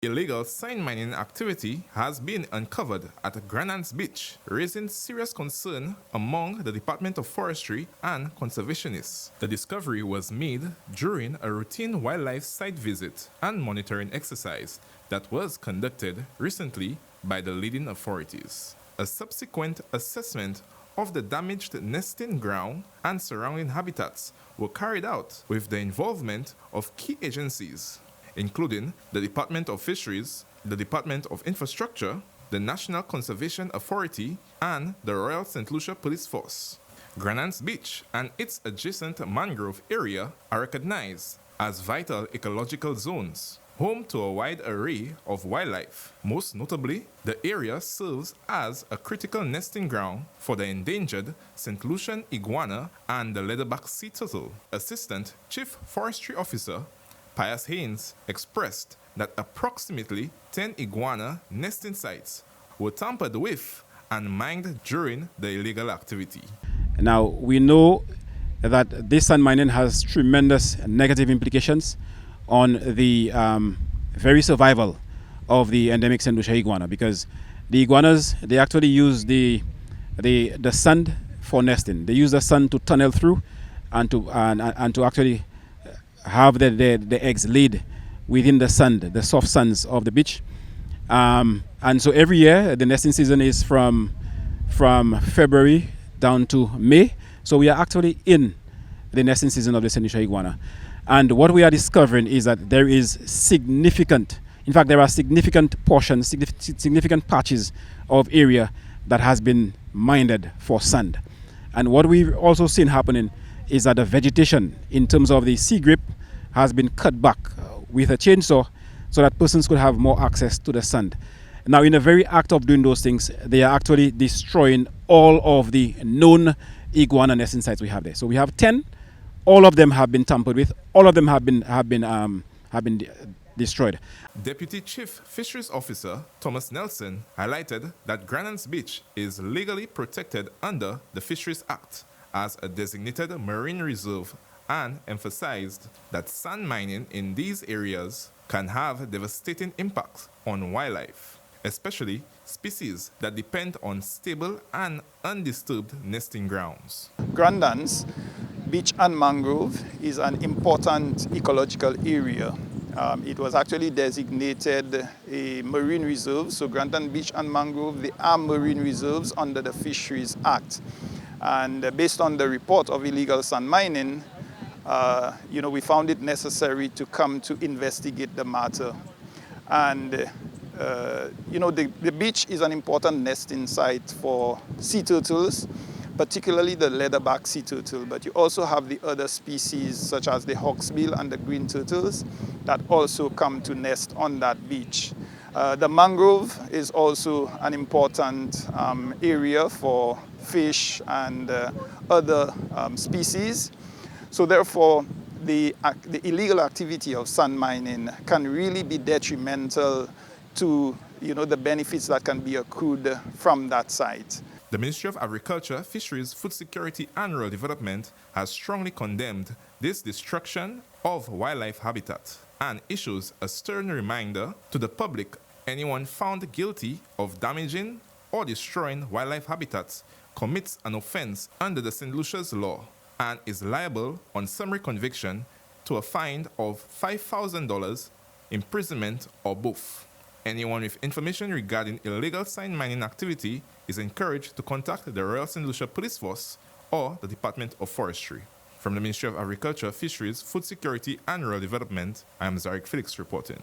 Illegal sand mining activity has been uncovered at Grande Anse Beach, raising serious concern among the Department of Forestry and conservationists. The discovery was made during a routine wildlife site visit and monitoring exercise that was conducted recently by the leading authorities. A subsequent assessment of the damaged nesting ground and surrounding habitats were carried out with the involvement of key agencies, including the Department of Fisheries, the Department of Infrastructure, the National Conservation Authority, and the Royal St. Lucia Police Force. Grande Anse Beach and its adjacent mangrove area are recognized as vital ecological zones, home to a wide array of wildlife. Most notably, the area serves as a critical nesting ground for the endangered St. Lucian iguana and the leatherback sea turtle. Assistant Chief Forestry Officer Pius Haynes expressed that approximately 10 iguana nesting sites were tampered with and mined during the illegal activity. Now, we know that this sand mining has tremendous negative implications on the very survival of the endemic St. Lucia iguana, because the iguanas, they actually use the sand for nesting. They use the sand to tunnel through and to actually have the eggs laid within the sand, the soft sands of the beach. And so every year, the nesting season is from February down to May. So we are actually in the nesting season of the St. Lucia iguana. And what we are discovering is that there is significant portions, significant patches of area that has been mined for sand. And what we've also seen happening is that the vegetation in terms of the sea grape has been cut back with a chainsaw so that persons could have more access to the sand. Now, in the very act of doing those things, they are actually destroying all of the known iguana nesting sites we have there. So we have 10. All of them have been tampered with. All of them have been destroyed. Deputy Chief Fisheries Officer Thomas Nelson highlighted that Grande Anse Beach is legally protected under the Fisheries Act as a designated marine reserve, and emphasized that sand mining in these areas can have devastating impacts on wildlife, especially species that depend on stable and undisturbed nesting grounds. Grande Anse Beach and mangrove is an important ecological area. It was actually designated a marine reserve, so Grande Anse Beach and mangrove, they are marine reserves under the Fisheries Act. And based on the report of illegal sand mining, we found it necessary to come to investigate the matter. And, the beach is an important nesting site for sea turtles, particularly the leatherback sea turtle, but you also have the other species such as the hawksbill and the green turtles that also come to nest on that beach. The mangrove is also an important area for fish and other species. So therefore, the illegal activity of sand mining can really be detrimental to the benefits that can be accrued from that site. The Ministry of Agriculture, Fisheries, Food Security and Rural Development has strongly condemned this destruction of wildlife habitat and issues a stern reminder to the public: anyone found guilty of damaging or destroying wildlife habitats commits an offense under the St. Lucia's law and is liable on summary conviction to a fine of $5,000, imprisonment, or both. Anyone with information regarding illegal sand mining activity is encouraged to contact the Royal St. Lucia Police Force or the Department of Forestry. From the Ministry of Agriculture, Fisheries, Food Security and Rural Development, I am Zarek Felix reporting.